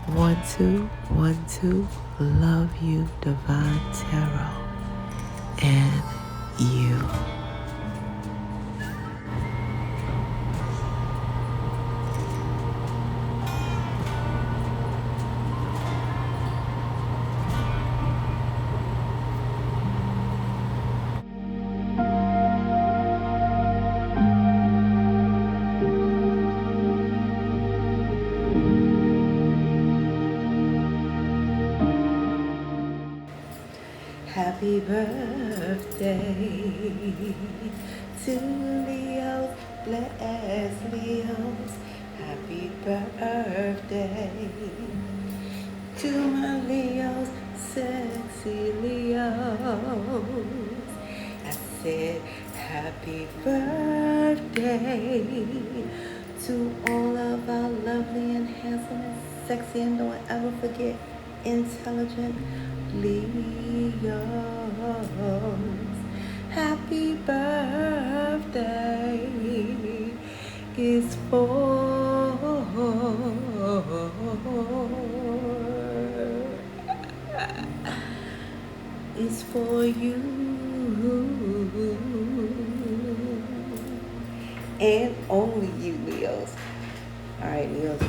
1 2 1 2. Love you, Divine Tarot, and you. Happy birthday to Leos, bless Leos. Happy birthday to my Leos, sexy Leos. I said happy birthday to all of our lovely and handsome and sexy and don't ever forget intelligent Leos. Happy birthday is for you and only you, Leos. All right, Leos,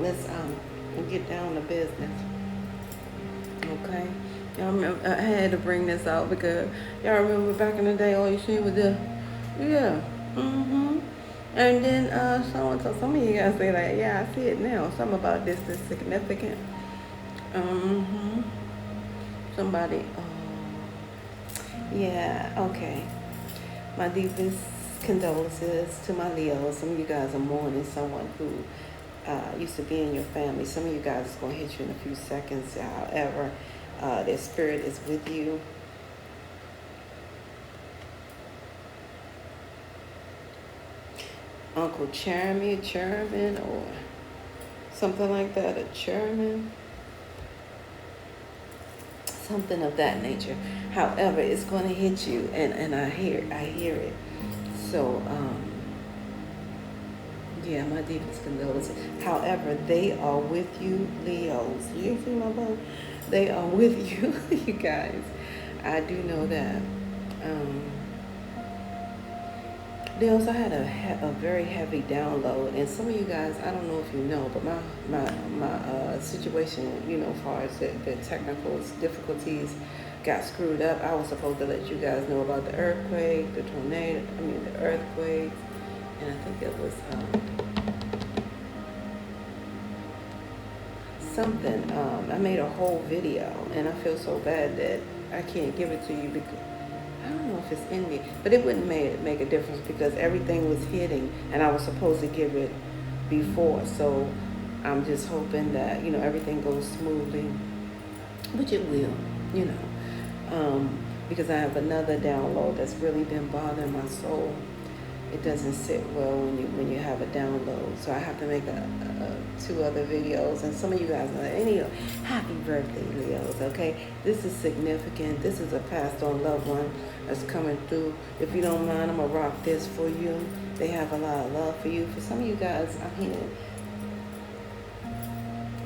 let's get down to business. Okay, y'all remember, I had to bring this out because y'all remember back in the day, all you see was the, yeah, and then some of you guys say like, yeah, I see it now. Something about this is significant. Somebody, yeah, okay. My deepest condolences to my Leos. Some of you guys are mourning someone who used to be in your family. Some of you guys is going to hit you in a few seconds. However, their spirit is with you. Uncle Chairman, or something like that, a chairman, something of that nature. However, it's going to hit you, and I hear it. So, yeah, my deepest condolences. However, they are with you, Leos. You see my bone? They are with you, you guys. I do know that. Leos, I had a very heavy download, and some of you guys, I don't know if you know, but my situation, as far as the technical difficulties got screwed up. I was supposed to let you guys know about the earthquake, the earthquakes, and I think it was something. I made a whole video, and I feel so bad that I can't give it to you because I don't know if it's in me, but it wouldn't make a difference because everything was hitting, and I was supposed to give it before. So I'm just hoping that everything goes smoothly, which it will, because I have another download that's really been bothering my soul. It doesn't sit well when you have a download, so I have to make 2 other videos. And some of you guys are like, happy birthday, Leos. Okay, this is significant. This is a passed on loved one that's coming through. If you don't mind, I'm gonna rock this for you. They have a lot of love for you. For some of you guys, I'm hearing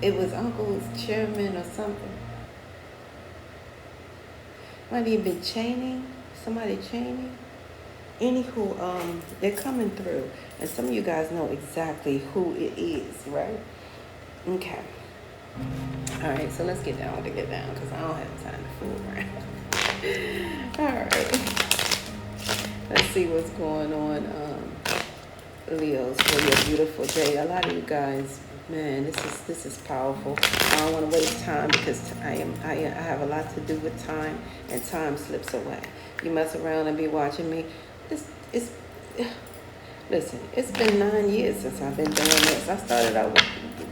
it was Uncle's chairman or something. Might even been chaining. Somebody chaining. Anywho, they're coming through, and some of you guys know exactly who it is, right? Okay. All right, so let's get down because I don't have time to fool around. All right. Let's see what's going on, Leos, for your beautiful day. A lot of you guys, man, this is powerful. I don't want to waste time because I have a lot to do with time, and time slips away. You mess around and be watching me. Listen, it's been 9 years since I've been doing this. I started out with,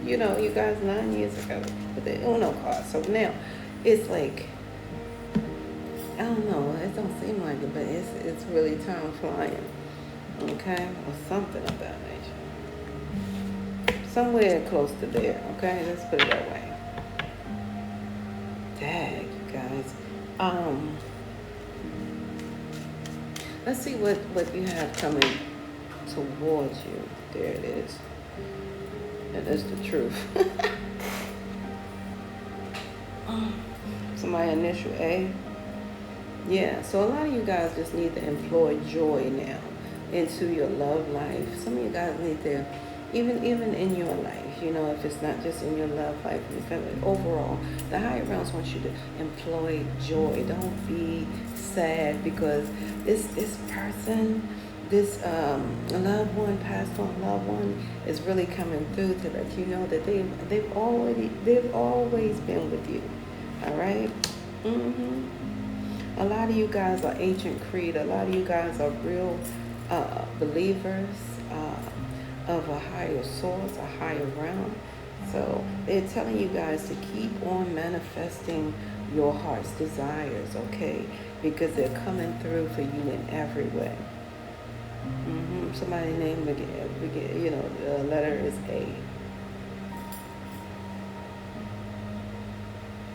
you guys 9 years ago with the Uno card. So now it's like, I don't know, it don't seem like it, but it's really time flying. Okay? Or something of that nature. Somewhere close to there, okay? Let's put it that way. Dang, you guys. Let's see what you have coming towards you. There it is. And that's the truth. Somebody initial A. Yeah, so a lot of you guys just need to employ joy now into your love life. Some of you guys need to, even in your life, if it's not just in your love life, in your family, overall, the higher realms want you to employ joy. Don't be sad because this person, this loved one, passed on loved one, is really coming through to let you know that they've always been with you. All right. A lot of you guys are ancient creed. A lot of you guys are real believers of a higher source, a higher realm. So they're telling you guys to keep on manifesting your heart's desires, okay? Because they're coming through for you in every way. Somebody's name again, the letter is A.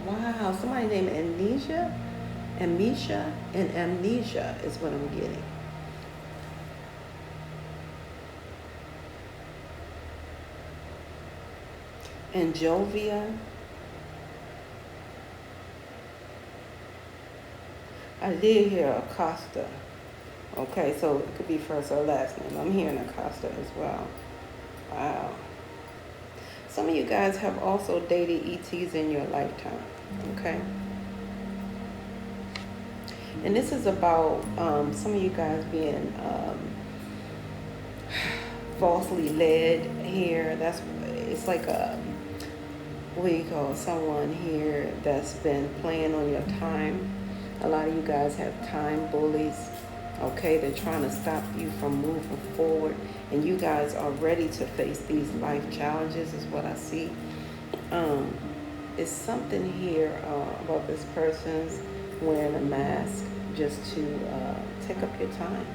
Wow, somebody named Amnesia and Amnesia is what I'm getting. And Jovia. I did hear Acosta. Okay, so it could be first or last name. I'm hearing Acosta as well. Wow. Some of you guys have also dated ETs in your lifetime. Okay. And this is about some of you guys being falsely led here. It's like what do you call someone here that's been playing on your time. A lot of you guys have time bullies. Okay, they're trying to stop you from moving forward, and you guys are ready to face these life challenges is what I see. It's something here about this person's wearing a mask just to take up your time.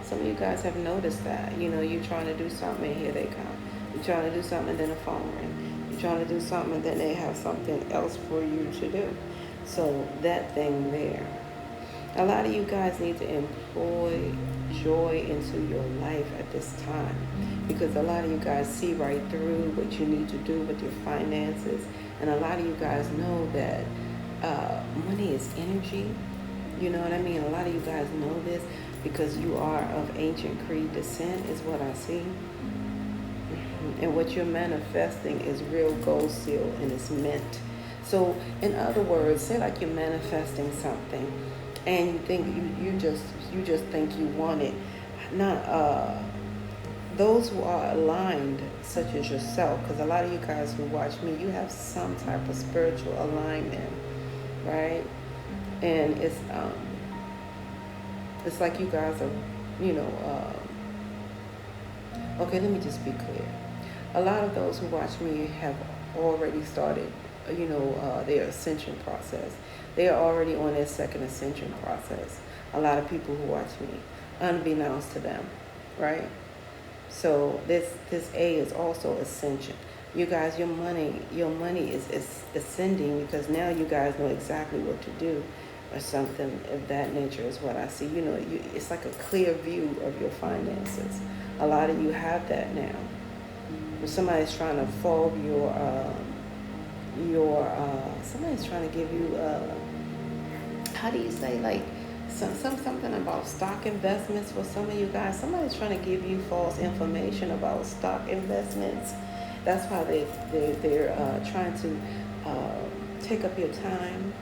Some of you guys have noticed that. You're trying to do something and here they come. You're trying to do something and then a phone ring. You're trying to do something and then they have something else for you to do. So that thing there. A lot of you guys need to employ joy into your life at this time because a lot of you guys see right through what you need to do with your finances. And a lot of you guys know that money is energy. You know what I mean? A lot of you guys know this because you are of ancient Cree descent is what I see. And what you're manifesting is real gold seal and it's mint. So in other words, say like you're manifesting something and you think you just think you want it. Not those who are aligned, such as yourself, because a lot of you guys who watch me, you have some type of spiritual alignment, right? And it's like you guys are, okay, let me just be clear. A lot of those who watch me have already started, their ascension process. They are already on their second ascension process. A lot of people who watch me, unbeknownst to them, right? So this A is also ascension. You guys, your money is ascending because now you guys know exactly what to do or something of that nature is what I see. It's like a clear view of your finances. A lot of you have that now. When somebody's trying to fob somebody's trying to give you how do you say, like something about stock investments for some of you guys. Somebody's trying to give you false information about stock investments. That's why they're trying to take up your time,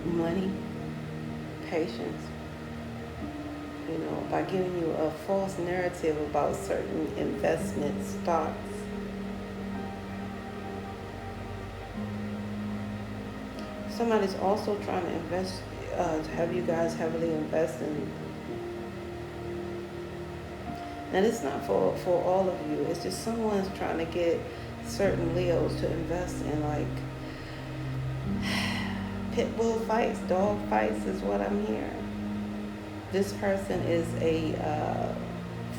money, patience, by giving you a false narrative about certain investment stocks. Somebody's also trying to invest, have you guys heavily invest in. Now, it's not for all of you. It's just someone's trying to get certain Leos to invest in, like, pit bull fights, dog fights is what I'm hearing. This person is a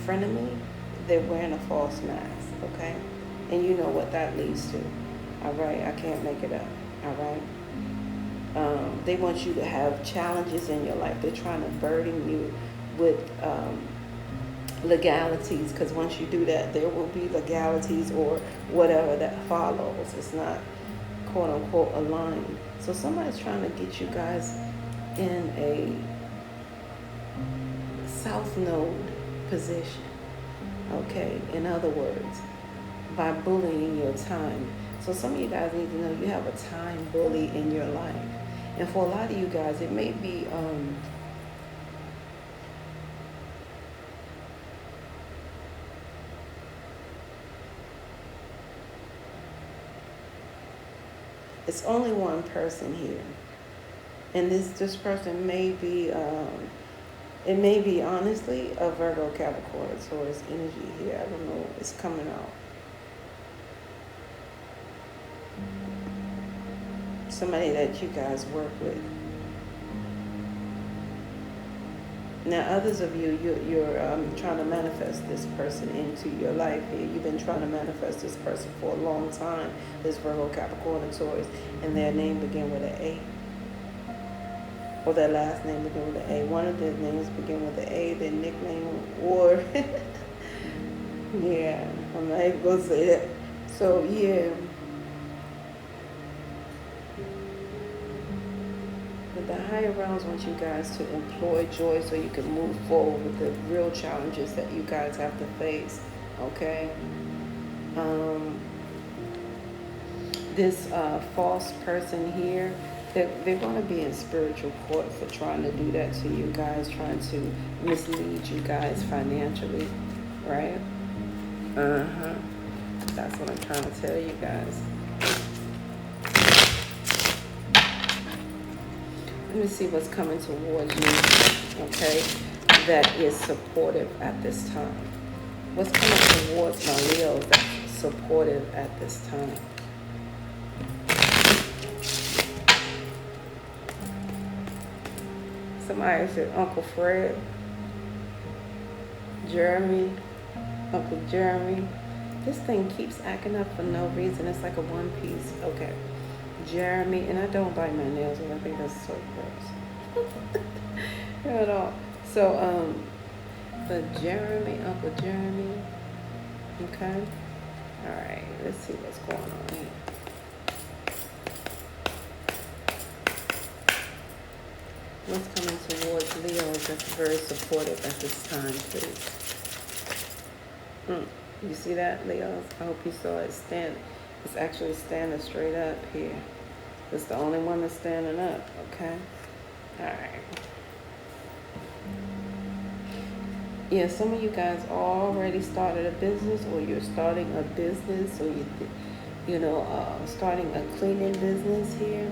frenemy. They're wearing a false mask, okay? And you know what that leads to, all right? I can't make it up, all right? They want you to have challenges in your life. They're trying to burden you with legalities, because once you do that, there will be legalities or whatever that follows. It's not quote unquote aligned. So somebody's trying to get you guys in a south node position. Okay, in other words, by bullying your time. So some of you guys need to know you have a time bully in your life. And for a lot of you guys, it may be it's only one person here. And this person may be it may be honestly a Virgo, Capricorn, Taurus energy here. I don't know. It's coming out. Somebody that you guys work with. Now, others of you, you're trying to manifest this person into your life here. You've been trying to manifest this person for a long time. This Virgo, Capricorn, and Taurus, and their name begin with an A. Or their last name begin with an A. One of their names begin with an A. Their nickname, or yeah, I'm not even gonna say that. So yeah. But the higher realms want you guys to employ joy so you can move forward with the real challenges that you guys have to face. Okay. This false person here, they're going to be in spiritual court for trying to do that to you guys, trying to mislead you guys financially, right? That's what I'm trying to tell you guys. Let me see what's coming towards you, okay, that is supportive at this time. What's coming towards my Leos that's supportive at this time? Somebody said Uncle Fred, Jeremy, Uncle Jeremy. This thing keeps acting up for no reason. It's like a one piece. Okay. Jeremy, and I don't bite my nails, and I think that's so gross. Not at all. So, but Jeremy, Uncle Jeremy. Okay. All right. Let's see what's going on here. What's coming towards Leos that's very supportive at this time, please? You see that, Leos? I hope you saw it stand. It's actually standing straight up here. It's the only one that's standing up, okay? All right. Yeah, some of you guys already started a business, or you're starting a business, or starting a cleaning business here.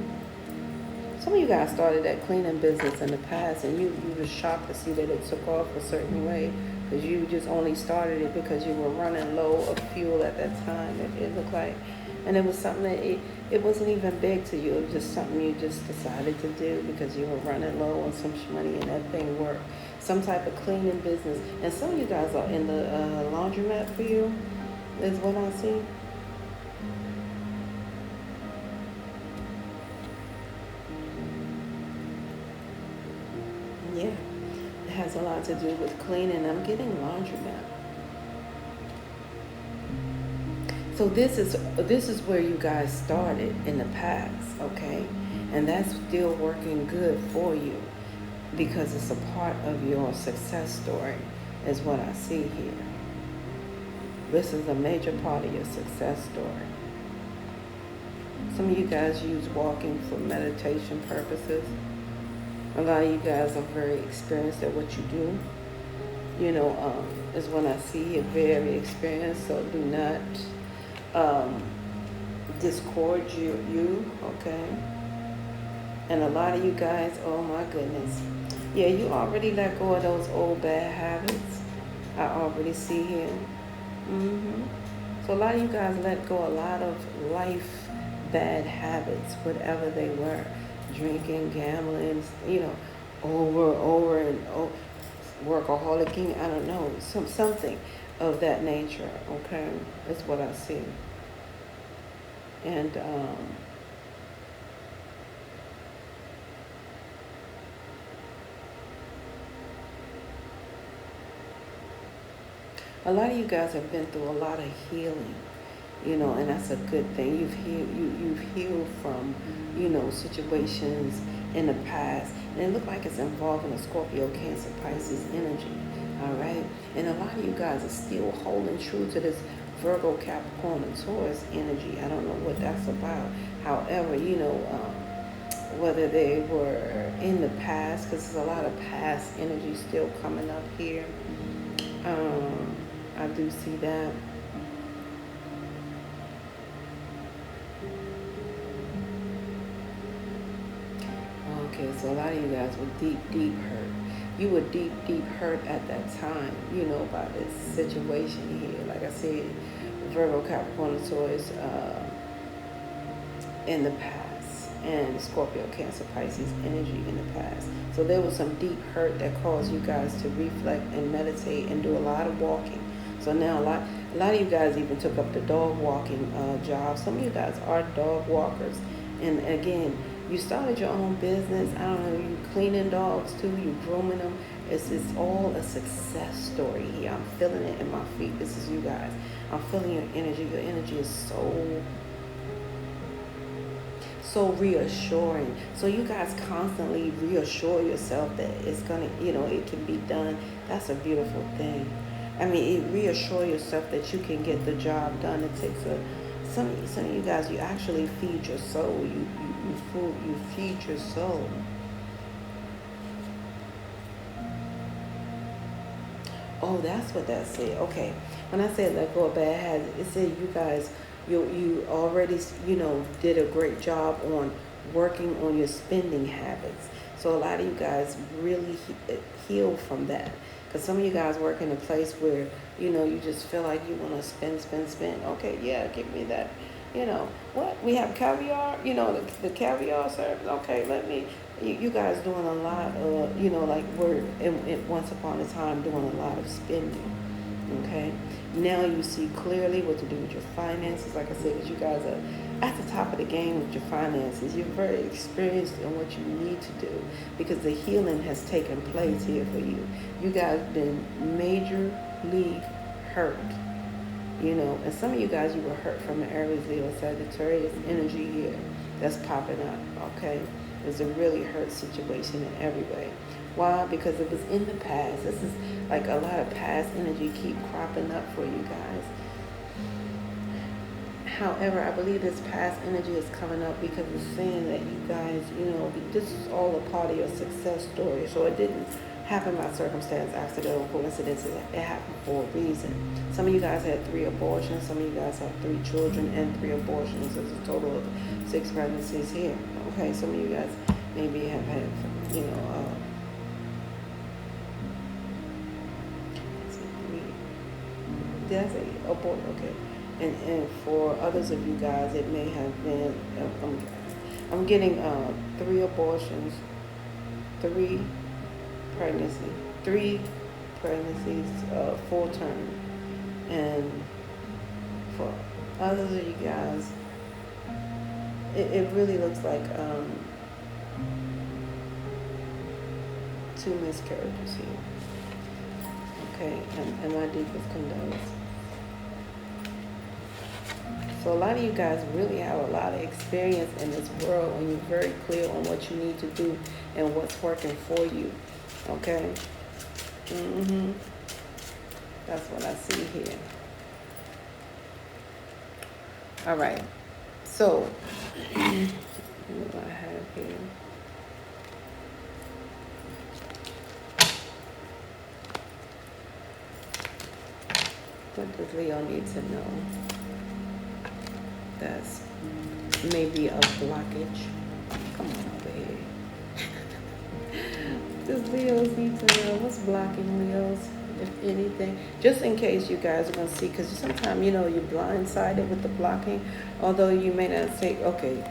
Some of you guys started that cleaning business in the past, and you were shocked to see that it took off a certain way, because you just only started it because you were running low of fuel at that time, it looked like. And it was something that it wasn't even big to you. It was just something you just decided to do because you were running low on some money, and that thing worked. Some type of cleaning business. And some of you guys are in the laundromat field, is what I see. Yeah, it has a lot to do with cleaning. I'm getting laundromat. So this is where you guys started in the past, okay? And that's still working good for you because it's a part of your success story, is what I see here. This is a major part of your success story. Some of you guys use walking for meditation purposes. A lot of you guys are very experienced at what you do. Is when I see you're very experienced, so do not discord you, okay? And a lot of you guys, oh my goodness. Yeah, you already let go of those old bad habits. I already see here. So a lot of you guys let go a lot of life bad habits, whatever they were. Drinking, gambling, over and over, workaholicing, I don't know, something of that nature, okay? That's what I see. And a lot of you guys have been through a lot of healing. and that's a good thing. You've healed from, situations in the past, and it looked like it's involving a Scorpio, Cancer, Pisces energy. All right, and a lot of you guys are still holding true to this Virgo, Capricorn, and Taurus energy. I don't know what that's about. However, whether they were in the past, because there's a lot of past energy still coming up here. I do see that. Okay, so a lot of you guys were deep hurt. You were deep hurt at that time, by this situation here. Like I said, Virgo, Capricorn, Taurus in the past, and Scorpio, Cancer, Pisces energy in the past. So there was some deep hurt that caused you guys to reflect and meditate and do a lot of walking. So now a lot of you guys even took up the dog walking job. Some of you guys are dog walkers, and again, you started your own business. I don't know, you cleaning dogs too, you grooming them. It's all a success story here. I'm feeling it in my feet. This is you guys. I'm feeling your energy. Your energy is so reassuring. So you guys constantly reassure yourself that it's gonna, it can be done. That's a beautiful thing. I mean, it reassure yourself that you can get the job done. It takes some of you guys, you actually feed your soul. You feed your soul. Oh, that's what that said. Okay. When I said let go of bad habits, it said you guys, you already, did a great job on working on your spending habits. So a lot of you guys really heal from that. Because some of you guys work in a place where, you just feel like you want to spend. Okay, yeah, give me that. What? We have caviar? The caviar service? Okay, let me. You guys doing a lot of, like we're once upon a time doing a lot of spending. Okay? Now you see clearly what to do with your finances. Like I said, because you guys are at the top of the game with your finances. You're very experienced in what you need to do because the healing has taken place here for you. You guys been majorly hurt. And some of you guys, you were hurt from the Aries, Leo, Sagittarius energy here that's popping up, okay? It's a really hurt situation in every way. Why? Because it was in the past. This is like a lot of past energy keep cropping up for you guys. However, I believe this past energy is coming up because it's saying that you guys, this is all a part of your success story. So it didn't happen by circumstance, accident, or coincidence. It happened for a reason. Some of you guys had 3 abortions. Some of you guys have 3 children and 3 abortions. There's a total of 6 pregnancies here. Okay, some of you guys maybe have had, did I say abort? Okay. And for others of you guys, it may have been, I'm getting 3 abortions, 3 pregnancies, full term. And for others of you guys, it really looks like 2 miscarriages here. Okay, and my deepest condolences. So a lot of you guys really have a lot of experience in this world when you're very clear on what you need to do and what's working for you. Okay? That's what I see here. All right. So, what do I have here? What does Leo need to know? That's maybe a blockage. Come on over here. Does Leos need to know what's blocking Leos, if anything? Just in case you guys are going to see, because sometimes, you're blindsided with the blocking, although you may not say, okay,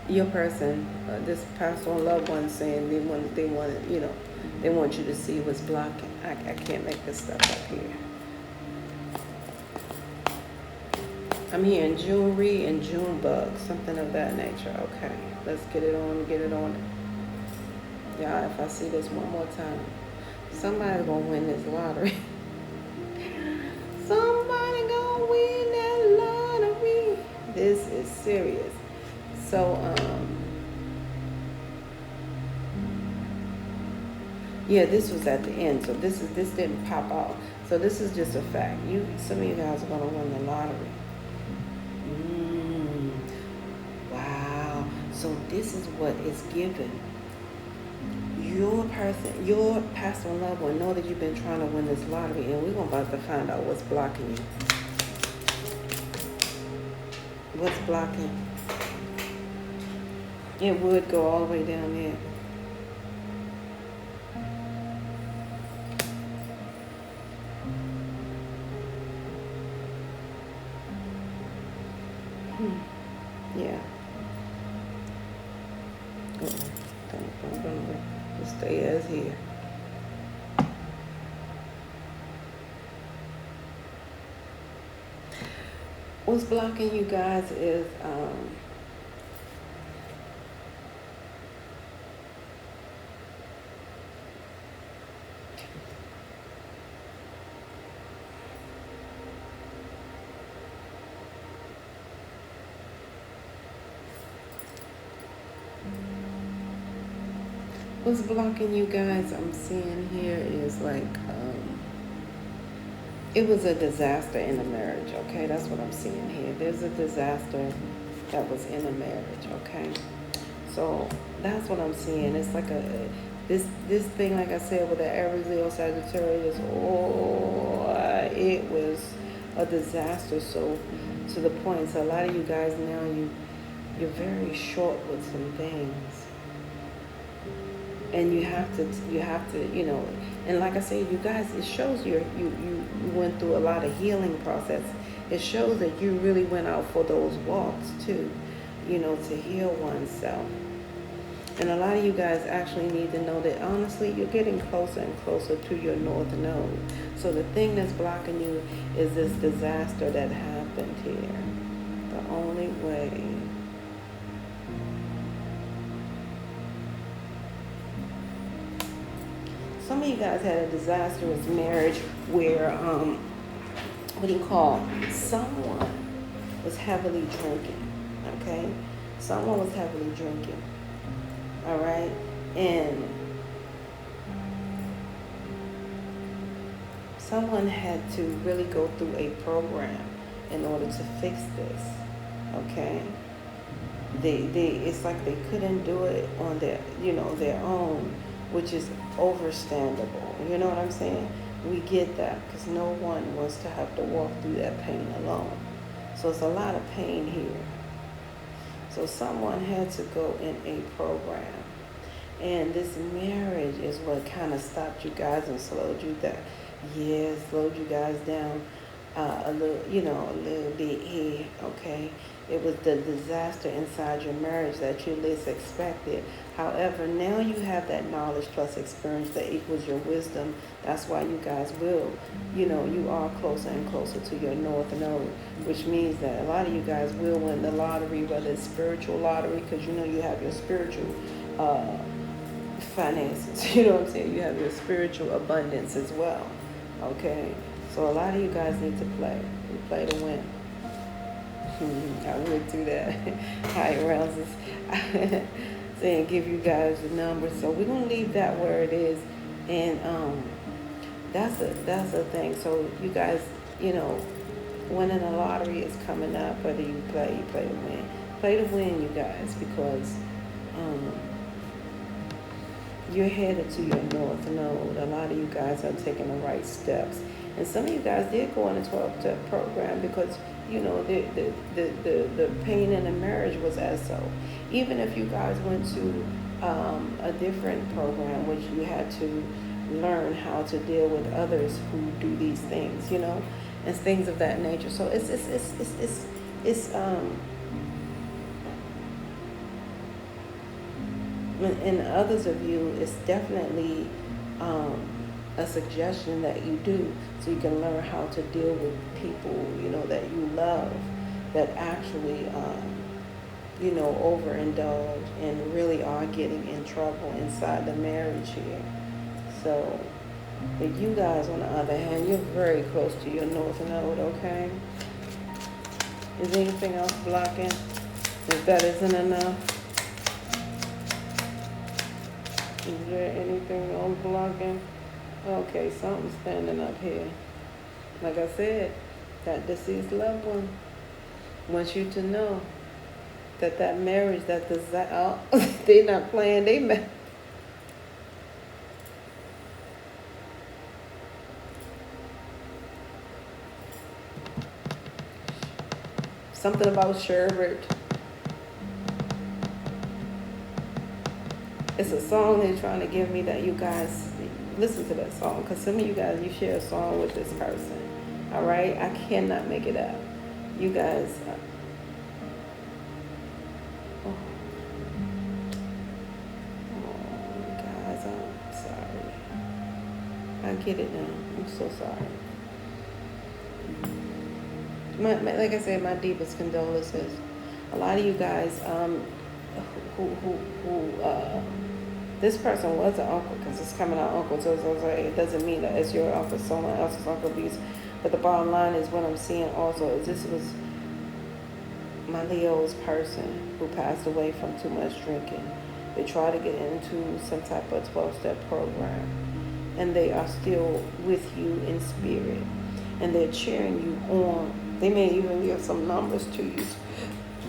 your person, this past on loved one saying they want you to see what's blocking. I can't make this stuff up here. I'm hearing jewelry and June bugs, something of that nature. Okay, let's get it on. Y'all, if I see this one more time, somebody's gonna win this lottery. Somebody gonna win that It's serious. So, yeah, this was at the end. So this didn't pop out. So this is just a fact. Some of you guys are gonna win the lottery. Mm, wow. So this is what is given. Your pastor and loved one know that you've been trying to win this lottery, and we're about to find out what's blocking you. What's blocking? It would go all the way down there. Yeah. Don't just stay as here. What's blocking you guys is what's blocking you guys, I'm seeing here is like, it was a disaster in a marriage, okay? That's what I'm seeing here. There's a disaster that was in a marriage, okay? So that's what I'm seeing. It's like this thing, like I said, with the Aries, Leo, Sagittarius, it was a disaster. So to the point, so a lot of you guys now, you're very short with some things. And you have to, and like I said, you guys, it shows you went through a lot of healing process. It shows that you really went out for those walks too, to heal oneself. And a lot of you guys actually need to know that honestly, you're getting closer and closer to your North Node. So the thing that's blocking you is this disaster that happened here. The only way. Some of you guys had a disastrous marriage where, someone was heavily drinking, okay? Someone was heavily drinking, all right? And someone had to really go through a program in order to fix this, okay? It's like they couldn't do it on their own, which is overstandable. You know what I'm saying? We get that because no one wants to have to walk through that pain alone. So it's a lot of pain here. So someone had to go in a program. And this marriage is what kind of stopped you guys and slowed you down. Yeah, slowed you guys down a little bit here, okay? It was the disaster inside your marriage that you least expected. However, now you have that knowledge plus experience that equals your wisdom. That's why you guys will, you are closer and closer to your North Node, which means that a lot of you guys will win the lottery, whether it's spiritual lottery, because you have your spiritual finances. You know what I'm saying? You have your spiritual abundance as well, okay? So a lot of you guys need to play. You play to win. I would do that. High rounds is saying give you guys the numbers. So we're gonna leave that where it is, and that's a thing. So you guys, winning the lottery is coming up. Whether you play to win. Play to win, you guys, because you're headed to your North Node. A lot of you guys are taking the right steps, and some of you guys did go on a 12-step program because the pain in the marriage was as so. Even if you guys went to a different program, which you had to learn how to deal with others who do these things, and things of that nature. So it's and others of you, it's definitely a suggestion that you do, so you can learn how to deal with people, that you love, that actually, overindulge and really are getting in trouble inside the marriage here. So, but you guys, on the other hand, you're very close to your North Node, okay? Is anything else blocking? If that isn't enough, is there anything else blocking? Okay, something's standing up here. Like I said, that deceased loved one wants you to know that that marriage, that desire, they're not playing, they something about sherbet. It's a song they're trying to give me that you guys listen to that song, because some of you guys, you share a song with this person. All right, I cannot make it up. You guys. Oh, guys, I'm sorry. I get it now. I'm so sorry. Like I said, my deepest condolences. A lot of you guys, this person was an uncle, because it's coming out uncle, so it doesn't mean that it's your uncle, someone else's uncle. But the bottom line is, what I'm seeing also is this was my Leo's person who passed away from too much drinking. They tried to get into some type of 12-step program, and they are still with you in spirit, and they're cheering you on. They may even give some numbers to you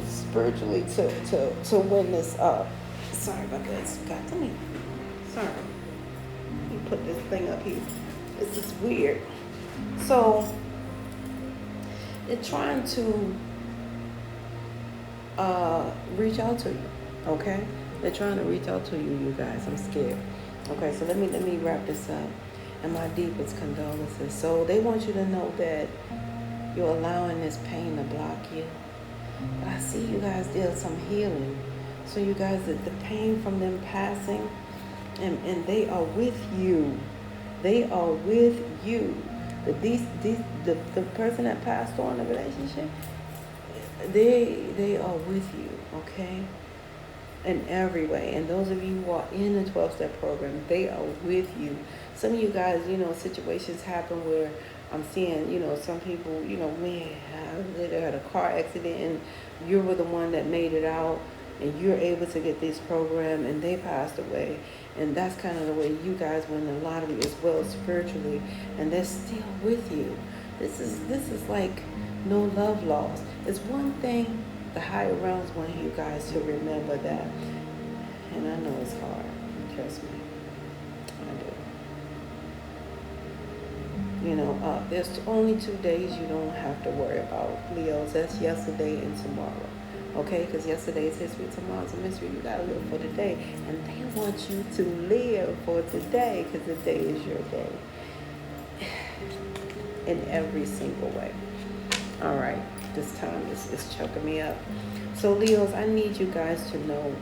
spiritually to win this up. Sorry about this. God, let me. Sorry. Let me put this thing up here. This is weird. So they're trying to reach out to you. Okay? They're trying to reach out to you, you guys. I'm scared. Okay, so let me wrap this up. And my deepest condolences. So they want you to know that you're allowing this pain to block you. But I see you guys did some healing. So you guys, the pain from them passing, and they are with you. They are with you. The person that passed on the relationship, they are with you, okay? In every way. And those of you who are in the 12-step program, they are with you. Some of you guys, situations happen where I'm seeing, some people, man, they had a car accident and you were the one that made it out, and you're able to get this program, and they passed away. And that's kind of the way you guys win the lottery as well, spiritually, and they're still with you. This is like no love lost. It's one thing the higher realms want you guys to remember that. And I know it's hard. Trust me. I do. There's only 2 days you don't have to worry about, Leos. That's yesterday and tomorrow. Okay? Because yesterday is history, tomorrow's a mystery. You got to live for today. And they want you to live for today, because today is your day. In every single way. All right. This time is choking me up. So, Leos, I need you guys to know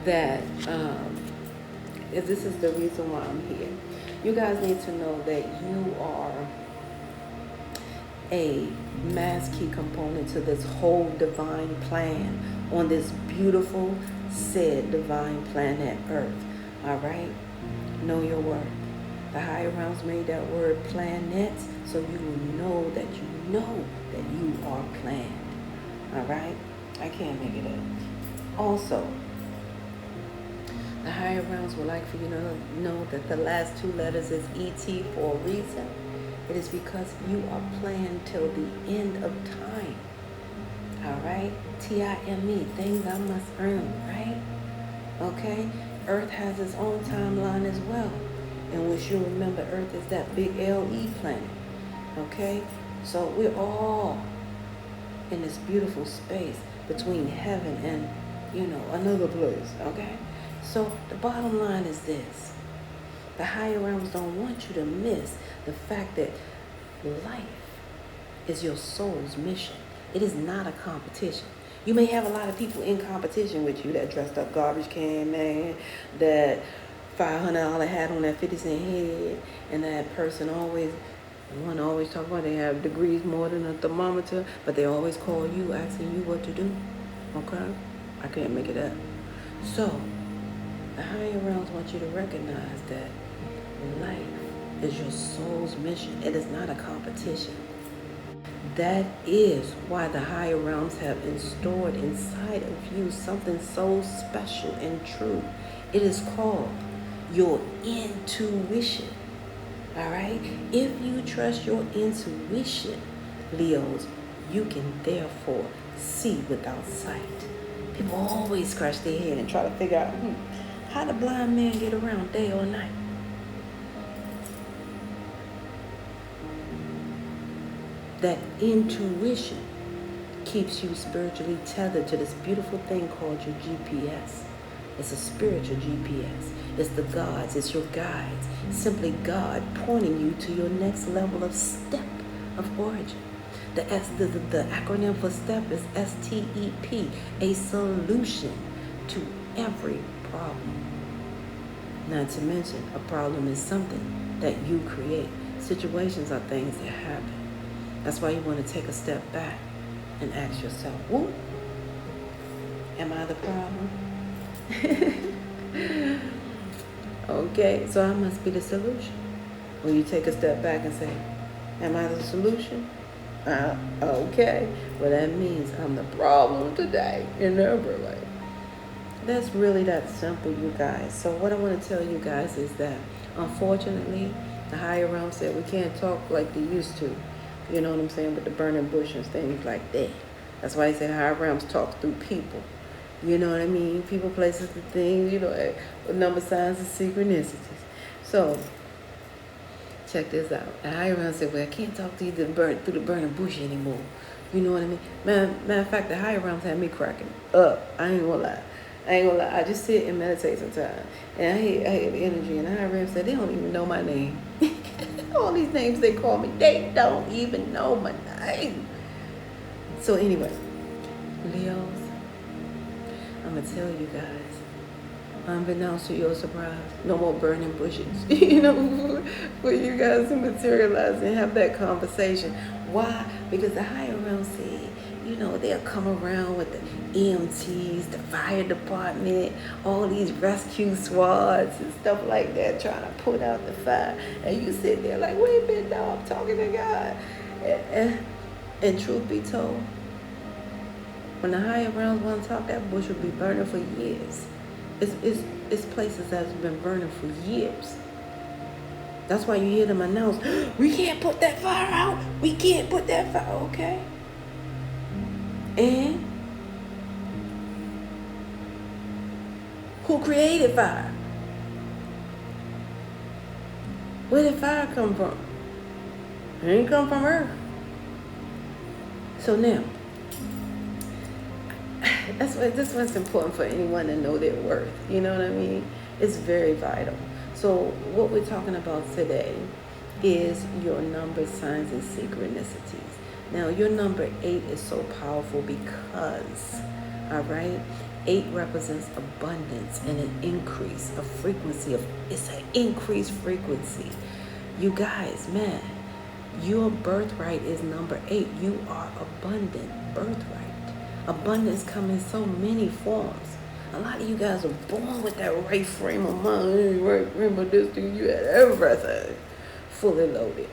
that this is the reason why I'm here. You guys need to know that you are a mass key component to this whole divine plan on this beautiful, said divine planet Earth. All right? Know your worth. The higher realms made that word planet, so you will know that you are planned. All right? I can't make it up. Also, the higher realms would like for you to know that the last 2 letters is ET for a reason. It is because you are planned till the end of time. All right? TIME, things I must earn, right? Okay? Earth has its own timeline as well. And which you remember, Earth is that big LE planet. Okay? So we're all in this beautiful space between heaven and, another place. Okay? So the bottom line is this. The higher realms don't want you to miss the fact that life is your soul's mission. It is not a competition. You may have a lot of people in competition with you, that dressed up garbage can man, that $500 hat on that 50-cent head, and that person always talk about they have degrees more than a thermometer, but they always call you asking you what to do. Okay? I can't make it up. So, the higher realms want you to recognize that life is your soul's mission. It is not a competition. That is why the higher realms have stored inside of you something so special and true. It is called your intuition. All right? If you trust your intuition, Leos, you can therefore see without sight. People always scratch their head and try to figure out, how the blind man get around day or night? That intuition keeps you spiritually tethered to this beautiful thing called your GPS. It's a spiritual GPS. It's the gods, it's your guides. Simply God pointing you to your next level of step of origin. The acronym for STEP is STEP, a solution to every problem. Not to mention, a problem is something that you create. Situations are things that happen. That's why you want to take a step back and ask yourself, whoop, am I the problem? Okay, so I must be the solution. When you take a step back and say, am I the solution? Okay, well that means I'm the problem today in every way. That's really that simple, you guys. So what I want to tell you guys is that, unfortunately, the higher realm said we can't talk like they used to. You know what I'm saying? With the burning bush and things like that. That's why they say higher realms talk through people. You know what I mean? People, places, and things, with number signs and synchronicities. So, check this out. The higher realms said, well, I can't talk to you through the burning bush anymore. You know what I mean? Matter of fact, the higher realms had me cracking up. I ain't gonna lie. I just sit and meditate sometimes. And I hear the energy. And the higher realms said, they don't even know my name. All these names they call me, they don't even know my name. So anyway, Leos, I'm going to tell you guys, unbeknownst to your surprise, no more burning bushes, for you guys to materialize and have that conversation. Why? Because the higher realm said, they'll come around with the EMTs, the fire department, all these rescue squads and stuff like that, trying to put out the fire. And you sit there like, wait a minute, now I'm talking to God. And truth be told, when the higher realms want to talk, that bush will be burning for years. It's places that's been burning for years. That's why you hear them announce, we can't put that fire out. We can't put that fire, okay? And who created fire? Where did fire come from? It didn't come from Earth. So now, this one's important for anyone to know their worth. You know what I mean? It's very vital. So what we're talking about today is your numbers, signs, and synchronicities. Now, your number 8 is so powerful because, all right, 8 represents abundance and an increase, a frequency it's an increased frequency. You guys, man, your birthright is number 8. You are abundant birthright. Abundance comes in so many forms. A lot of you guys are born with that right frame of mind, right frame of this thing. You had everything fully loaded,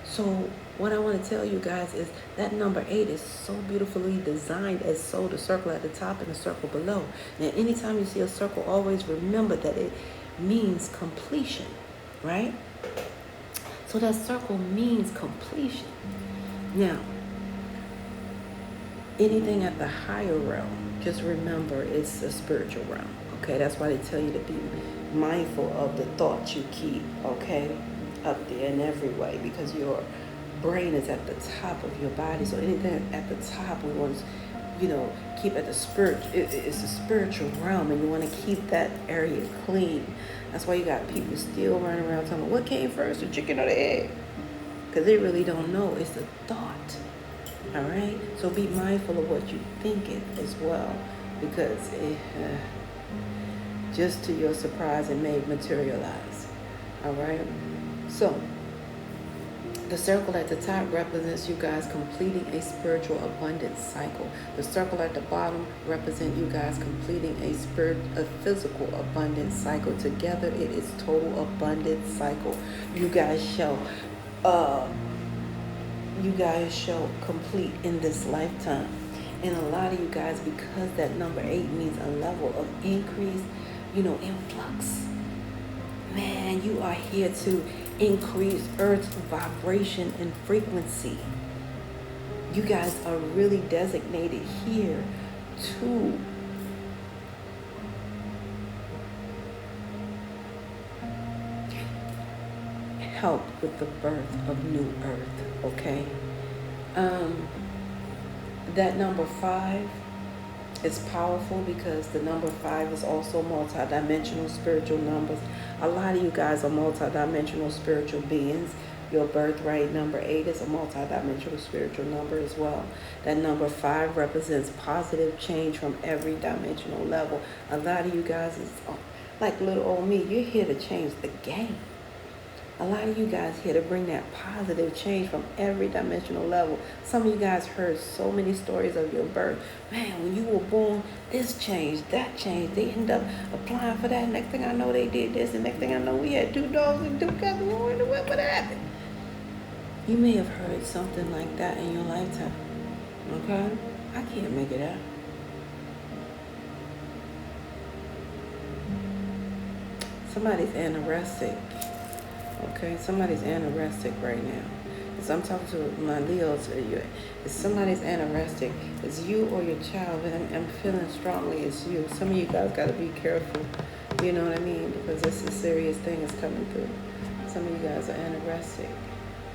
So what I want to tell you guys is that number 8 is so beautifully designed as so the circle at the top and the circle below. Now, anytime you see a circle, always remember that it means completion, right? So that circle means completion. Now, anything at the higher realm, just remember it's a spiritual realm, okay? That's why they tell you to be mindful of the thoughts you keep, okay, up there in every way, because your brain is at the top of your body. So anything at the top, we want to, keep at the spirit. It's a spiritual realm, and you want to keep that area clean. That's why you got people still running around talking, what came first, the chicken or the egg? Because they really don't know. It's the thought. All right? So be mindful of what you think it as well, because just to your surprise, it may materialize. All right? So the circle at the top represents you guys completing a spiritual abundance cycle. The circle at the bottom represents you guys completing a physical abundance cycle. Together, it is total abundance cycle. You guys shall you guys shall complete in this lifetime. And a lot of you guys, because that number 8 means a level of increase, influx. Man, you are here to increase Earth's vibration and frequency. You guys are really designated here to help with the birth of new Earth, okay? That number 5 is powerful because the number 5 is also multidimensional spiritual numbers. A lot of you guys are multidimensional spiritual beings. Your birthright number 8 is a multidimensional spiritual number as well. That number 5 represents positive change from every dimensional level. A lot of you guys is like little old me. You're here to change the game. A lot of you guys here to bring that positive change from every dimensional level. Some of you guys heard so many stories of your birth. Man, when you were born, this changed, that changed. They end up applying for that. Next thing I know, they did this. And next thing I know, we had 2 dogs and 2 cats. What happened? You may have heard something like that in your lifetime. Okay? I can't make it up. Somebody's anorexic. Okay, somebody's anorexic right now. As I'm talking to my Leos, if somebody's anorexic, it's you or your child, but I'm feeling strongly it's you. Some of you guys got to be careful, you know what I mean? Because it's a serious thing that's coming through. Some of you guys are anorexic.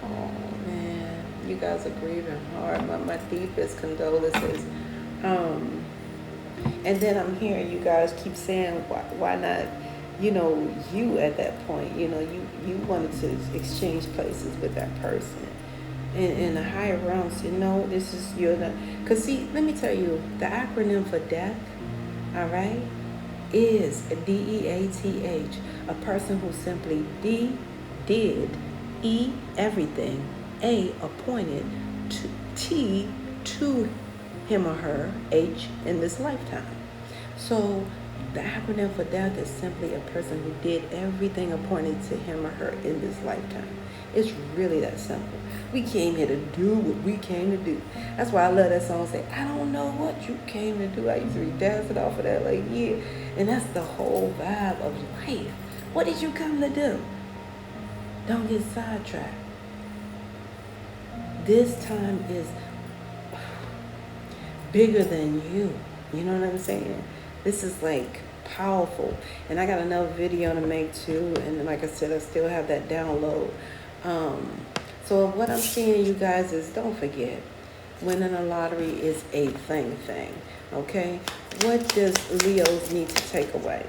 Oh, man. You guys are grieving hard. My deepest condolences. And then I'm hearing you guys keep saying, why not? You at that point, you wanted to exchange places with that person. In the higher realms, this is because see, let me tell you, the acronym for death, all right, is DEATH, a person who simply did, E, everything, A, appointed, T, to him or her, H, in this lifetime. So the acronym for death is simply a person who did everything appointed to him or her in this lifetime. It's really that simple. We came here to do what we came to do. That's why I love that song, say, I don't know what you came to do. I used to be dancing off of that like, yeah. And that's the whole vibe of life. What did you come to do? Don't get sidetracked. This time is bigger than you. You know what I'm saying? This is like powerful. And I got another video to make too. And like I said, I still have that download. So what I'm seeing, you guys, is don't forget, winning a lottery is a thing. Okay? What does Leos need to take away?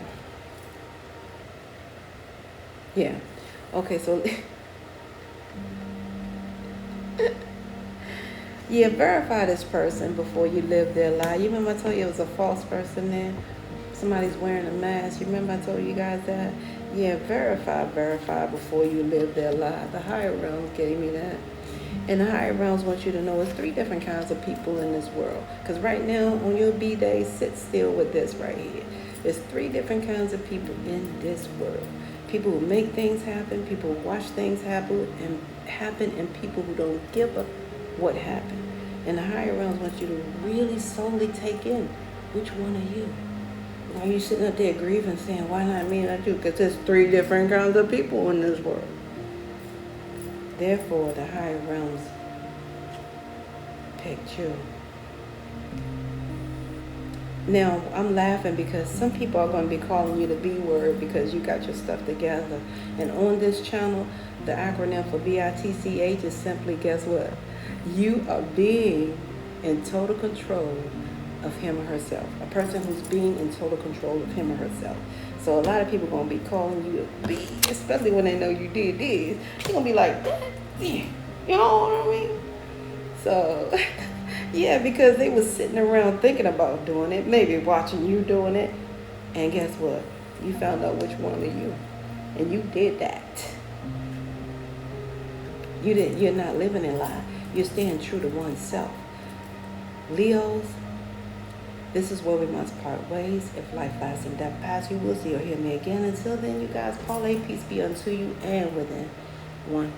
Yeah. Okay, so yeah, verify this person before you live their lie. You remember I told you it was a false person there? Somebody's wearing a mask. You remember I told you guys that? Yeah, verify before you live their lie. The higher realms gave me that. And the higher realms want you to know it's 3 different kinds of people in this world. Because right now, on your B-Day, sit still with this right here. There's 3 different kinds of people in this world. People who make things happen, people who watch things happen, and people who don't give up what happened. And the higher realms want you to really solely take in which one are you. Why are you sitting up there grieving, saying, why not me, not you? Because there's 3 different kinds of people in this world. Therefore, the higher realms picked you. Now, I'm laughing because some people are going to be calling you the B word because you got your stuff together. And on this channel, the acronym for BITCH is simply, guess what? You are being in total control of him or herself. A person who's being in total control of him or herself. So a lot of people are going to be calling you a B, especially when they know you did this. They're going to be like, yeah, you know what I mean? So, yeah, because they was sitting around thinking about doing it, maybe watching you doing it. And guess what? You found out which one are you. And you did that. You're not living in lie. You're staying true to oneself. Leos, this is where we must part ways. If life, lasts, and death pass, you will see or hear me again. Until then, you guys, Paul A, peace be unto you and within. 1.